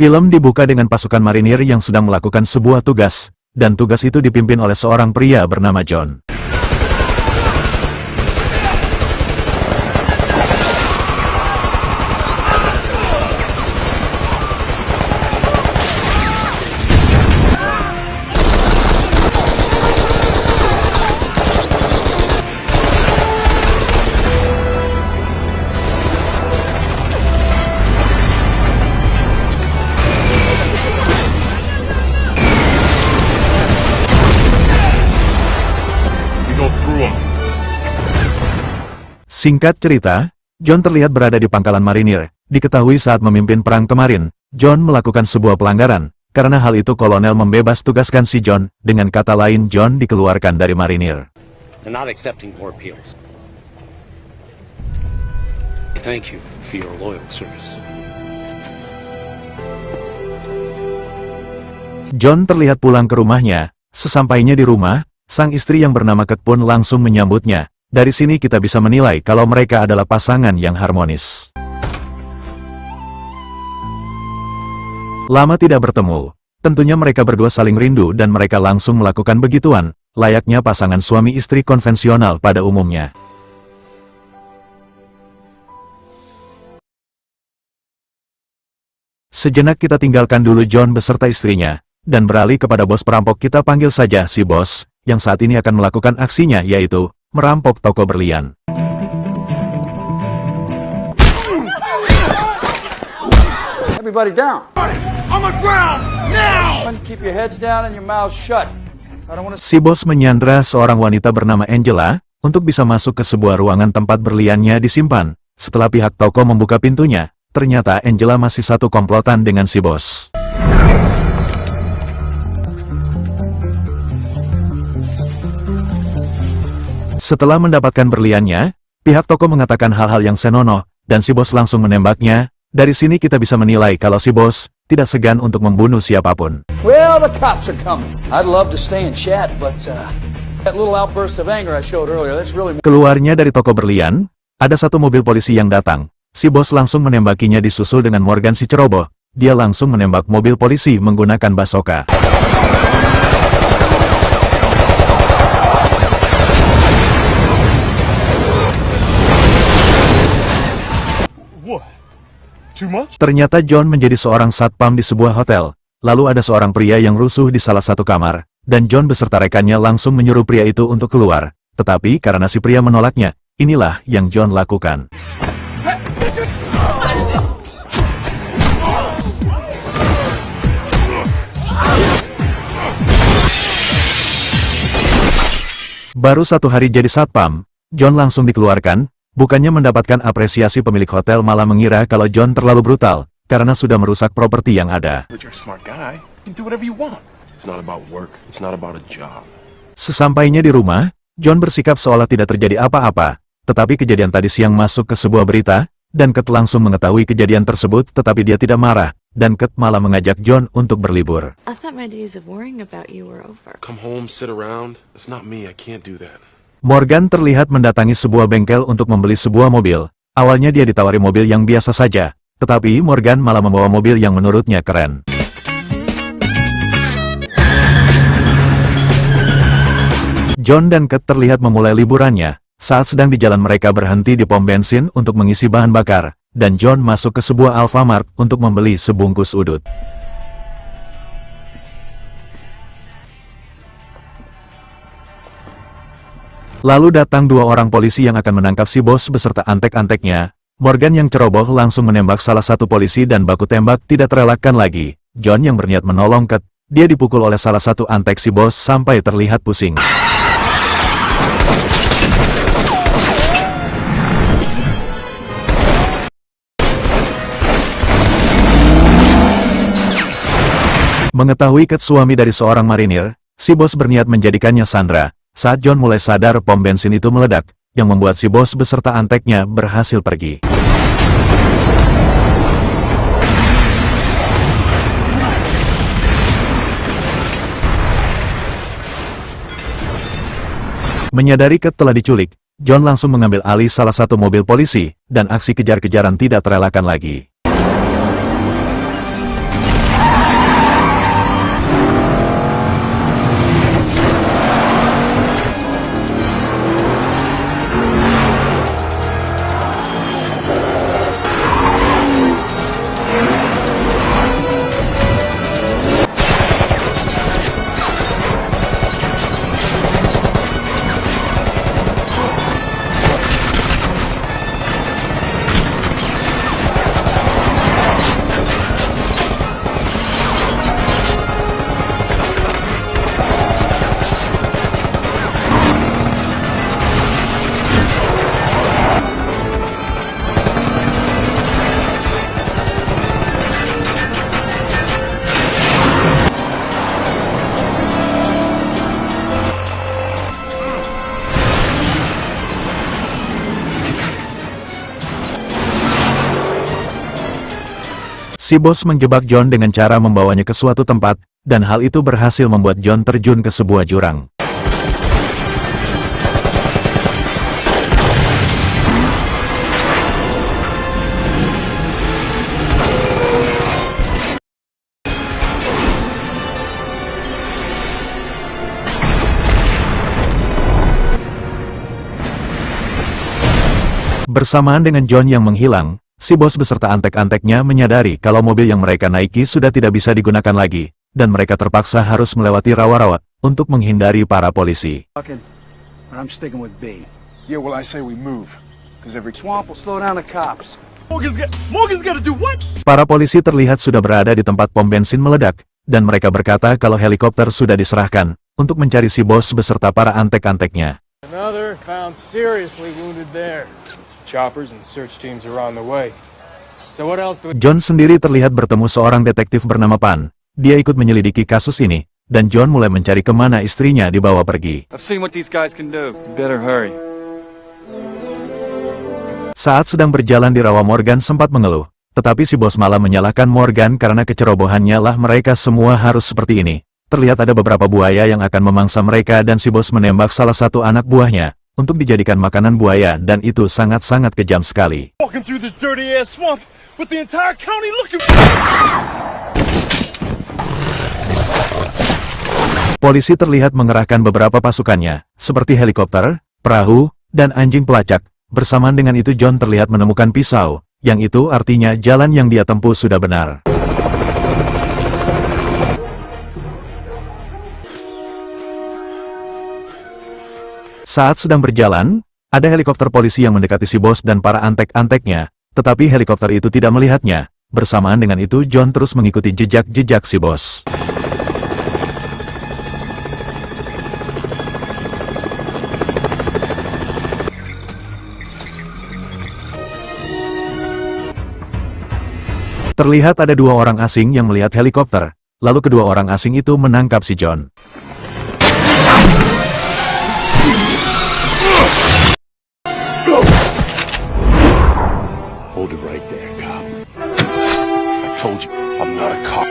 Film dibuka dengan pasukan marinir yang sedang melakukan sebuah tugas, dan tugas itu dipimpin oleh seorang pria bernama John. Singkat cerita, John terlihat berada di pangkalan marinir. Diketahui saat memimpin perang kemarin, John melakukan sebuah pelanggaran. Karena hal itu kolonel membebas tugaskan si John, dengan kata lain John dikeluarkan dari marinir. They're not accepting more appeals. Thank you for your loyal service. John terlihat pulang ke rumahnya. Sesampainya di rumah, sang istri yang bernama Kate pun langsung menyambutnya. Dari sini kita bisa menilai kalau mereka adalah pasangan yang harmonis. Lama tidak bertemu, tentunya mereka berdua saling rindu dan mereka langsung melakukan begituan, layaknya pasangan suami istri konvensional pada umumnya. Sejenak kita tinggalkan dulu John beserta istrinya, dan beralih kepada bos perampok, kita panggil saja si bos, yang saat ini akan melakukan aksinya yaitu merampok toko berlian. Everybody down. On the ground now. Keep your heads down and your mouths shut. Si bos menyandra seorang wanita bernama Angela untuk bisa masuk ke sebuah ruangan tempat berliannya disimpan. Setelah pihak toko membuka pintunya, ternyata Angela masih satu komplotan dengan si bos. Setelah mendapatkan berliannya, pihak toko mengatakan hal-hal yang senonoh, dan si bos langsung menembaknya. Dari sini kita bisa menilai kalau si bos tidak segan untuk membunuh siapapun. Well, the cops are coming. I'd love to stay and chat, but that little outburst of anger I showed earlier, that's really... Keluarnya dari toko berlian, ada satu mobil polisi yang datang. Si bos langsung menembakinya disusul dengan Morgan si ceroboh. Dia langsung menembak mobil polisi menggunakan basoka. Ternyata John menjadi seorang satpam di sebuah hotel. Lalu ada seorang pria yang rusuh di salah satu kamar, dan John beserta rekannya langsung menyuruh pria itu untuk keluar. Tetapi karena si pria menolaknya, inilah yang John lakukan. Baru 1 hari jadi satpam, John langsung dikeluarkan. Bukannya mendapatkan apresiasi, pemilik hotel malah mengira kalau John terlalu brutal, karena sudah merusak properti yang ada. Sesampainya di rumah, John bersikap seolah tidak terjadi apa-apa, tetapi kejadian tadi siang masuk ke sebuah berita, dan Kate langsung mengetahui kejadian tersebut tetapi dia tidak marah, dan Kate malah mengajak John untuk berlibur. Morgan terlihat mendatangi sebuah bengkel untuk membeli sebuah mobil. Awalnya dia ditawari mobil yang biasa saja, tetapi Morgan malah membawa mobil yang menurutnya keren. John dan Kate terlihat memulai liburannya. Saat sedang di jalan mereka berhenti di pom bensin untuk mengisi bahan bakar, dan John masuk ke sebuah Alfamart untuk membeli sebungkus udut. Lalu datang 2 orang polisi yang akan menangkap si bos beserta antek-anteknya. Morgan yang ceroboh langsung menembak salah satu polisi dan baku tembak tidak terelakkan lagi. John yang berniat menolong Kate, dia dipukul oleh salah satu antek si bos sampai terlihat pusing. Mengetahui Kate suami dari seorang marinir, si bos berniat menjadikannya sandera. Saat John mulai sadar, pom bensin itu meledak, yang membuat si bos beserta anteknya berhasil pergi. Menyadari Kate telah diculik, John langsung mengambil alih salah satu mobil polisi, dan aksi kejar-kejaran tidak terelakkan lagi. Si bos menjebak John dengan cara membawanya ke suatu tempat, dan hal itu berhasil membuat John terjun ke sebuah jurang. Bersamaan dengan John yang menghilang, si bos beserta antek-anteknya menyadari kalau mobil yang mereka naiki sudah tidak bisa digunakan lagi, dan mereka terpaksa harus melewati rawa-rawa untuk menghindari para polisi. I'm sticking with B. Yeah, well, I say we move. Because every Swamp will slow down the cops. Morgan's gotta do what? Para polisi terlihat sudah berada di tempat pom bensin meledak, dan mereka berkata kalau helikopter sudah diserahkan untuk mencari si bos beserta para antek-anteknya. Another found seriously wounded there. Choppers and search teams are on the way. So what else do we... John sendiri terlihat bertemu seorang detektif bernama Pan. Dia ikut menyelidiki kasus ini, dan John mulai mencari kemana istrinya dibawa pergi. I've seen what these guys can do. Better hurry. Saat sedang berjalan di rawa, Morgan sempat mengeluh, tetapi si bos malah menyalahkan Morgan karena kecerobohannya lah mereka semua harus seperti ini. Terlihat ada beberapa buaya yang akan memangsa mereka dan si bos menembak salah satu anak buahnya untuk dijadikan makanan buaya, dan itu sangat-sangat kejam sekali. Walking through this dirty ass swamp with the entire county looking. Polisi terlihat mengerahkan beberapa pasukannya, seperti helikopter, perahu, dan anjing pelacak. Bersamaan dengan itu John terlihat menemukan pisau, yang itu artinya jalan yang dia tempuh sudah benar. Saat sedang berjalan, ada helikopter polisi yang mendekati si bos dan para antek-anteknya, tetapi helikopter itu tidak melihatnya. Bersamaan dengan itu John terus mengikuti jejak-jejak si bos. Terlihat ada dua orang asing yang melihat helikopter, lalu kedua orang asing itu menangkap si John. Hold it right there, cop. I told you, I'm not a cop.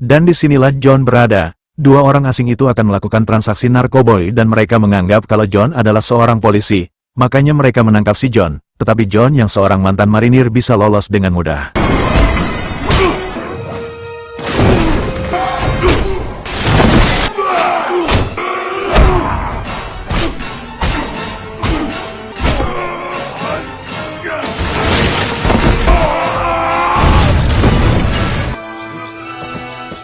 Dan disinilah John berada. Dua orang asing itu akan melakukan transaksi narkoboy dan mereka menganggap kalau John adalah seorang polisi. Makanya mereka menangkap si John. Tetapi John yang seorang mantan marinir bisa lolos dengan mudah.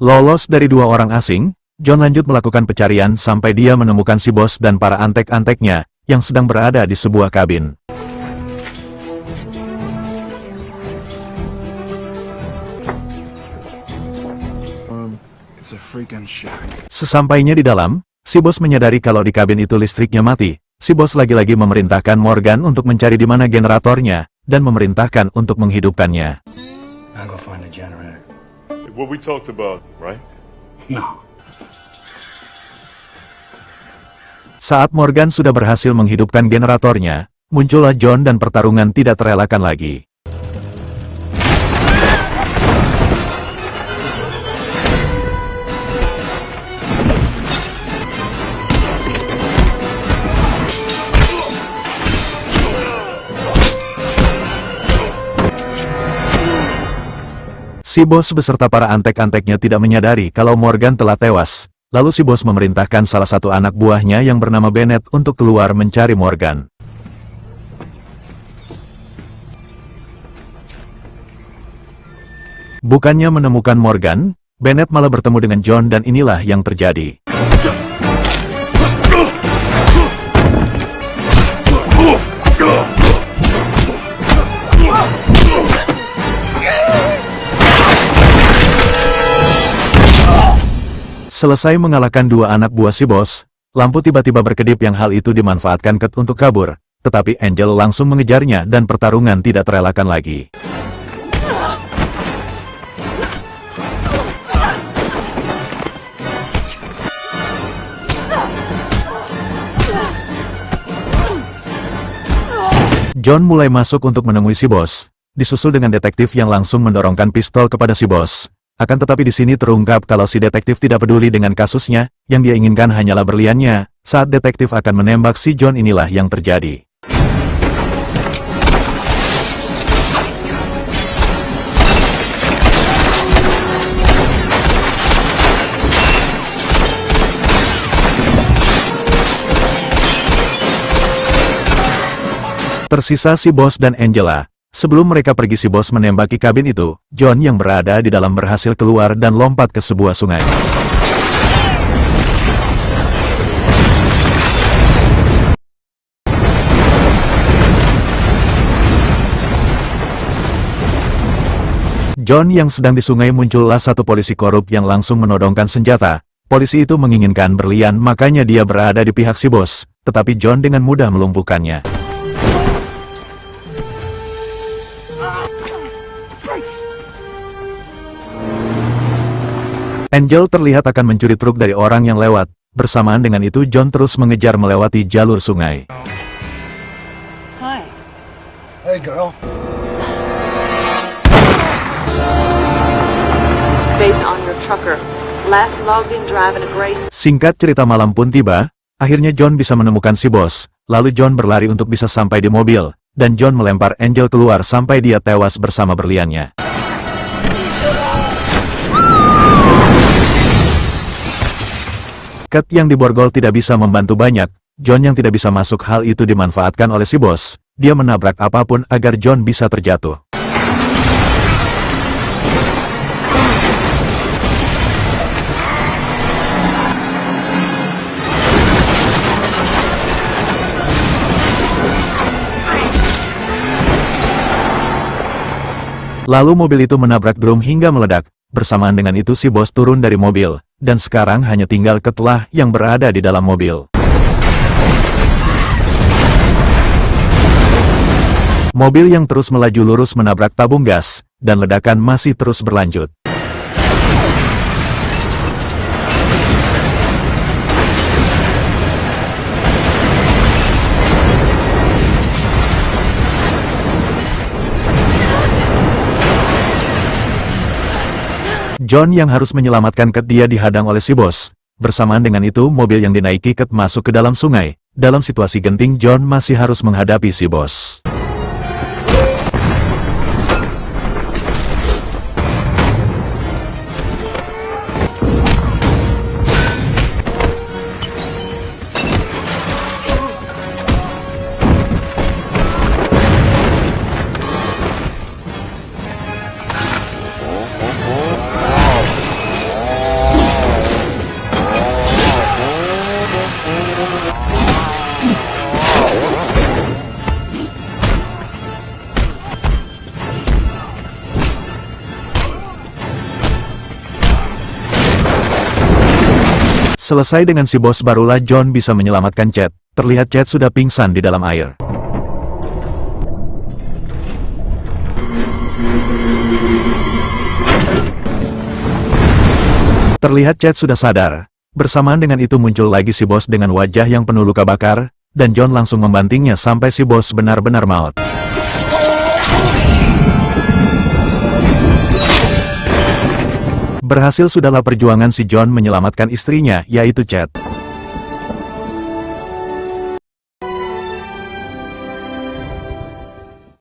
Lolos dari dua orang asing, John lanjut melakukan pencarian sampai dia menemukan si bos dan para antek-anteknya yang sedang berada di sebuah kabin. It's a freaking shack. Sesampainya di dalam, si bos menyadari kalau di kabin itu listriknya mati. Si bos lagi-lagi memerintahkan Morgan untuk mencari di mana generatornya dan memerintahkan untuk menghidupkannya. I'll go find the generator. What we talked about, right? No. Saat Morgan sudah berhasil menghidupkan generatornya, muncullah John dan pertarungan tidak terelakkan lagi. Si bos beserta para antek-anteknya tidak menyadari kalau Morgan telah tewas. Lalu si bos memerintahkan salah satu anak buahnya yang bernama Bennett untuk keluar mencari Morgan. Bukannya menemukan Morgan, Bennett malah bertemu dengan John dan inilah yang terjadi. Selesai mengalahkan dua anak buah si bos, lampu tiba-tiba berkedip yang hal itu dimanfaatkan Kurt untuk kabur, tetapi Angel langsung mengejarnya dan pertarungan tidak terelakkan lagi. John mulai masuk untuk menemui si bos, disusul dengan detektif yang langsung mendorongkan pistol kepada si bos. Akan tetapi di sini terungkap kalau si detektif tidak peduli dengan kasusnya, yang dia inginkan hanyalah berliannya. Saat detektif akan menembak si John, inilah yang terjadi. Tersisa si bos dan Angela. Sebelum mereka pergi, si bos menembaki kabin itu. John yang berada di dalam berhasil keluar dan lompat ke sebuah sungai. John yang sedang di sungai, muncullah satu polisi korup yang langsung menodongkan senjata. Polisi itu menginginkan berlian, makanya dia berada di pihak si bos. Tetapi John dengan mudah melumpuhkannya. Angel terlihat akan mencuri truk dari orang yang lewat. Bersamaan dengan itu, John terus mengejar melewati jalur sungai. Hi. Hey, girl. Based on your trucker. Last logged in driving a gray. Singkat cerita, malam pun tiba. Akhirnya John bisa menemukan si bos. Lalu John berlari untuk bisa sampai di mobil. Dan John melempar Angel keluar sampai dia tewas bersama berliannya. Kat yang diborgol tidak bisa membantu banyak. John yang tidak bisa masuk, hal itu dimanfaatkan oleh si bos. Dia menabrak apapun agar John bisa terjatuh. Lalu mobil itu menabrak drum hingga meledak. Bersamaan dengan itu si bos turun dari mobil, dan sekarang hanya tinggal Ketlah yang berada di dalam mobil. Mobil yang terus melaju lurus menabrak tabung gas, dan ledakan masih terus berlanjut. John yang harus menyelamatkan Kat, dia dihadang oleh si bos. Bersamaan dengan itu, mobil yang dinaiki Kat masuk ke dalam sungai. Dalam situasi genting, John masih harus menghadapi si bos. Selesai dengan si bos, barulah John bisa menyelamatkan Chad. Terlihat Chad sudah pingsan di dalam air. Terlihat Chad sudah sadar. Bersamaan dengan itu muncul lagi si bos dengan wajah yang penuh luka bakar, dan John langsung membantingnya sampai si bos benar-benar maut. Berhasil sudahlah perjuangan si John menyelamatkan istrinya, yaitu Chad.